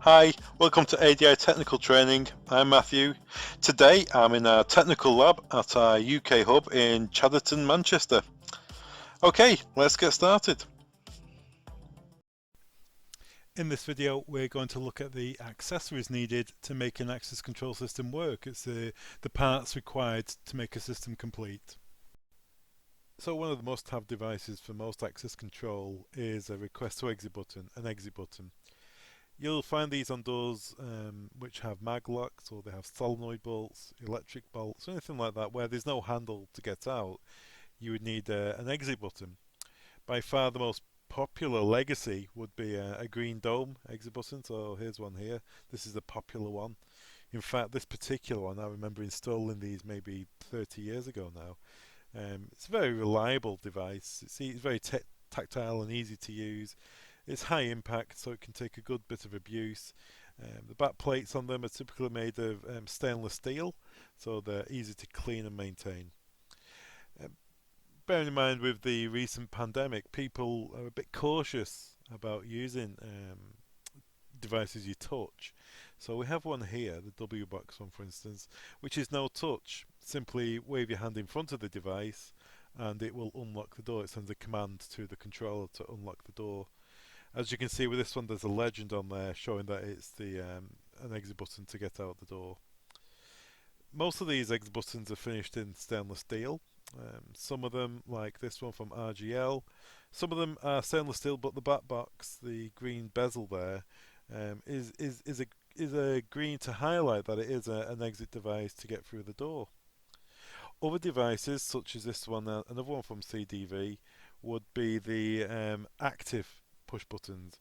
Hi, welcome to ADI Technical Training. I'm Matthew. Today I'm in our technical lab at our UK hub in Chadderton, Manchester. Okay, let's get started. In this video we're going to look at the accessories needed to make an access control system work. It's the parts required to make a system complete. So one of the must-have devices for most access control is a request to exit button, an exit button. You'll find these on doors which have mag locks, or they have solenoid bolts, electric bolts, anything like that where there's no handle to get out. You would need an exit button. By far the most popular legacy would be a green dome exit button. So here's one here. This is the popular one. In fact, this particular one, I remember installing these maybe 30 years ago now. It's a very reliable device. It's very tactile and easy to use. It's high impact, so it can take a good bit of abuse. The back plates on them are typically made of stainless steel, so they're easy to clean and maintain. Um, Bearing in mind with the recent pandemic, people are a bit cautious about using devices you touch. So we have one here, the W Box one for instance, which is no touch. Simply wave your hand in front of the device and it will unlock the door. It sends a command to the controller to unlock the door. As you can see with this one, there's a legend on there showing that it's an exit button to get out the door. Most of these exit buttons are finished in stainless steel. Some of them, like this one from RGL, some of them are stainless steel, but the back box, the green bezel there, is a green to highlight that it is an exit device to get through the door. Other devices, such as this one, another one from CDV, would be the active push buttons.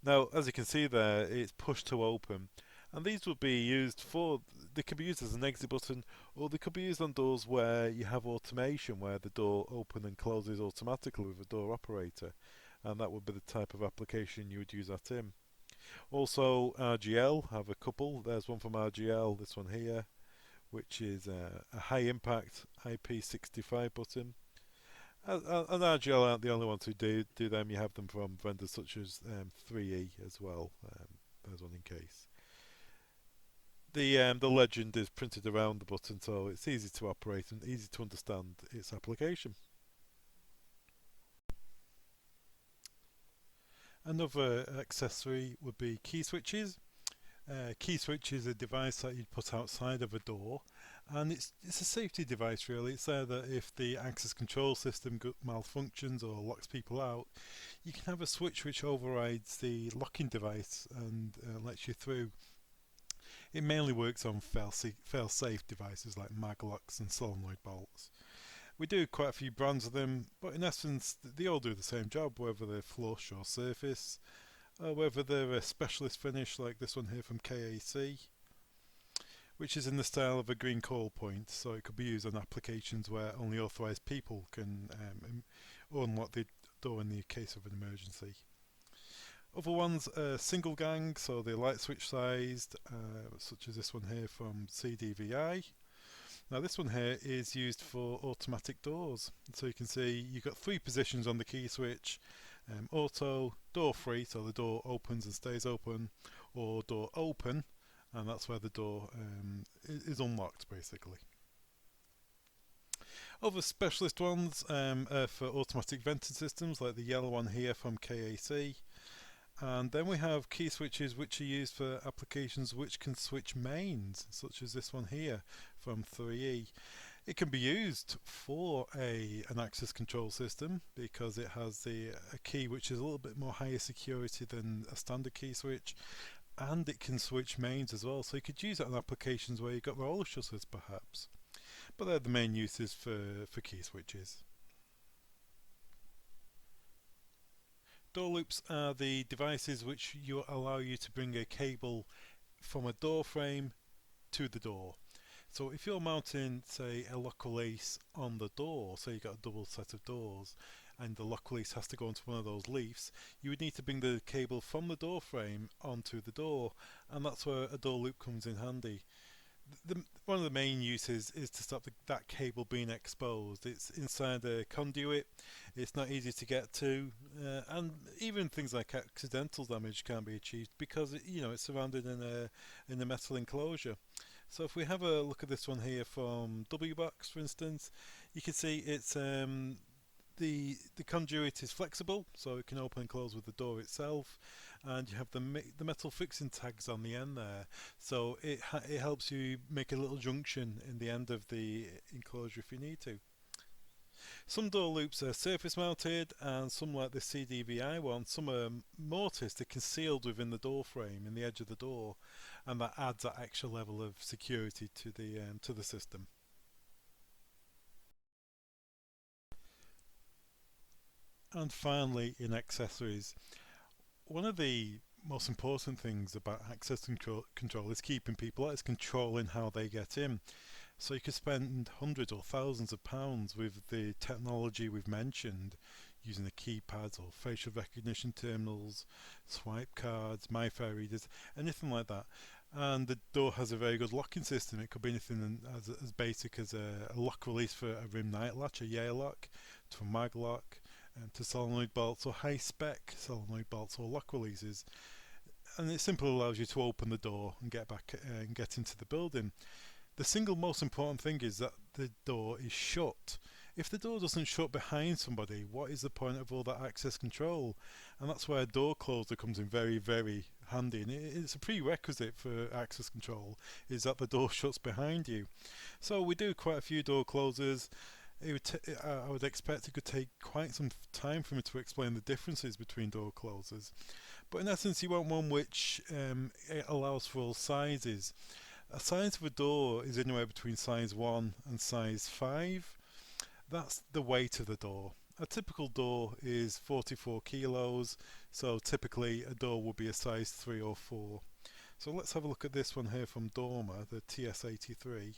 Now, as you can see there, it's push to open, and these would be used for. They could be used as an exit button, or they could be used on doors where you have automation, where the door opens and closes automatically with a door operator, and that would be the type of application you would use that in. Also, RGL have a couple. There's one from RGL, this one here, which is a high impact IP65 button. And RGL aren't the only ones who do them. You have them from vendors such as 3E as well. There's one in case. The legend is printed around the button, so it's easy to operate and easy to understand its application. Another accessory would be key switches. Key switch is a device that you'd put outside of a door, and it's a safety device really. It's there that if the access control system malfunctions or locks people out, you can have a switch which overrides the locking device and lets you through. It mainly works on fail-safe devices like maglocks and solenoid bolts. We do quite a few brands of them, but in essence they all do the same job, whether they're flush or surface, whether they're a specialist finish like this one here from KAC, which is in the style of a green coil point, so it could be used on applications where only authorised people can unlock the door in the case of an emergency. Other ones are single gang, so they're light switch sized, such as this one here from CDVI. Now this one here is used for automatic doors. So you can see you've got three positions on the key switch. Auto, door free, so the door opens and stays open, or door open, and that's where the door is unlocked basically. Other specialist ones are for automatic venting systems, like the yellow one here from KAC. And then we have key switches which are used for applications which can switch mains, such as this one here from 3E. It can be used for an access control system because it has a key which is a little bit more higher security than a standard key switch, and it can switch mains as well, so you could use it on applications where you've got roller shutters perhaps. But they're the main uses for key switches. Door loops are the devices which allow you to bring a cable from a door frame to the door. So if you're mounting, say, a lock release on the door, so you've got a double set of doors, and the lock release has to go onto one of those leaves, you would need to bring the cable from the door frame onto the door, and that's where a door loop comes in handy. One of the main uses is to stop that cable being exposed. It's inside a conduit, it's not easy to get to, and even things like accidental damage can be achieved because it's surrounded in a metal enclosure. So if we have a look at this one here from Wbox, for instance, you can see it's the conduit is flexible, so it can open and close with the door itself, and you have the metal fixing tags on the end there, so it helps you make a little junction in the end of the enclosure if you need to. Some door loops are surface mounted, and some, like the CDVI one, some are mortised, they're concealed within the door frame in the edge of the door, and that adds that extra level of security to the system. And finally, in accessories, one of the most important things about access control is keeping people out, is controlling how they get in. So you could spend hundreds or thousands of pounds with the technology we've mentioned, using the keypads or facial recognition terminals, swipe cards, MyFair readers, anything like that. And the door has a very good locking system. It could be anything as basic as a lock release for a rim night latch, a Yale lock, to a mag lock, to solenoid bolts or high spec solenoid bolts or lock releases, and it simply allows you to open the door and get back and get into the building. The single most important thing is that the door is shut. If the door doesn't shut behind somebody, what is the point of all that access control? And that's where a door closer comes in very, very handy, and it's a prerequisite for access control, is that the door shuts behind you. So we do quite a few door closers. I would expect it could take quite some time for me to explain the differences between door closers, but in essence you want one which it allows for all sizes. A size of a door is anywhere between size 1 and size 5. That's the weight of the door. A typical door is 44 kilos, so typically a door would be a size 3 or 4. So let's have a look at this one here from Dormer, the TS83.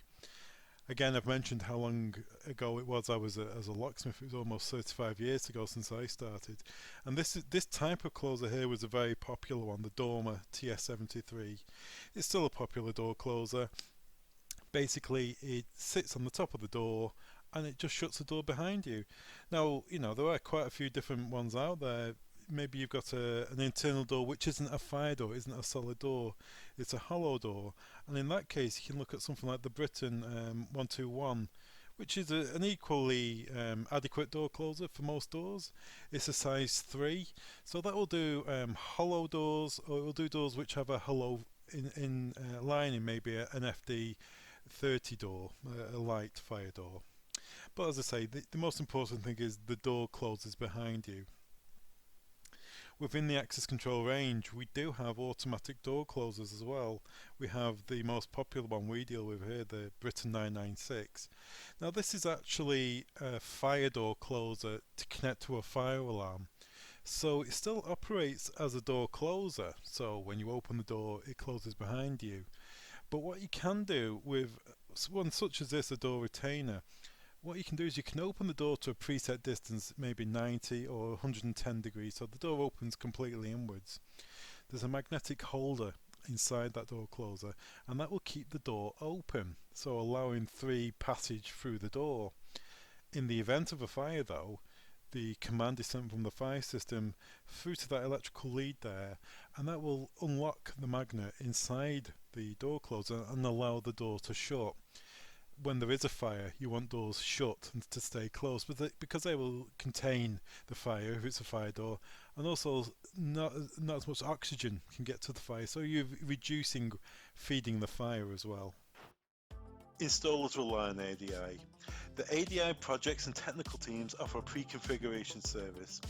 Again, I've mentioned how long ago it was I was as a locksmith. It was almost 35 years ago since I started. And this type of closer here was a very popular one, the Dormer TS73. It's still a popular door closer. Basically, it sits on the top of the door and it just shuts the door behind you. Now, there are quite a few different ones out there. Maybe you've got an internal door which isn't a fire door, isn't a solid door, it's a hollow door, and in that case you can look at something like the Briton 121, which is an equally adequate door closer for most doors. It's a size 3, so that will do hollow doors, or it will do doors which have a hollow in lining, maybe an FD 30 door, a light fire door. But as I say, the most important thing is the door closes behind you. Within the access control range, we do have automatic door closers as well. We have the most popular one we deal with here, the Briton 996. Now this is actually a fire door closer to connect to a fire alarm. So it still operates as a door closer, so when you open the door it closes behind you. But what you can do with one such as this, a door retainer, what you can do is you can open the door to a preset distance, maybe 90 or 110 degrees, so the door opens completely inwards. There's a magnetic holder inside that door closer, and that will keep the door open, so allowing free passage through the door. In the event of a fire though, the command is sent from the fire system through to that electrical lead there, and that will unlock the magnet inside the door closer and allow the door to shut. When there is a fire, you want doors shut and to stay closed, because they will contain the fire if it's a fire door, and also not as much oxygen can get to the fire, so you're reducing feeding the fire as well. Installers rely on ADI. The ADI projects and technical teams offer a pre-configuration service.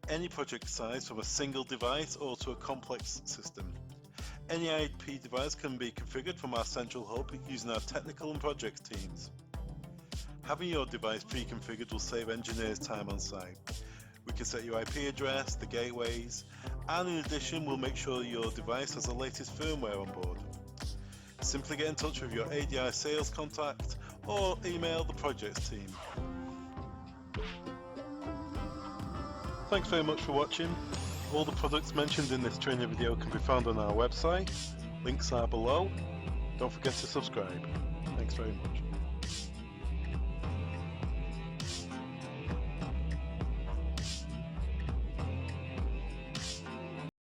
Any project size, from a single device or to a complex system. Any IP device can be configured from our central hub using our technical and projects teams. Having your device pre-configured will save engineers time on site. We can set your IP address, the gateways, and in addition we'll make sure your device has the latest firmware on board. Simply get in touch with your ADI sales contact or email the projects team. Thanks very much for watching. All the products mentioned in this training video can be found on our website. Links are below. Don't forget to subscribe. Thanks very much.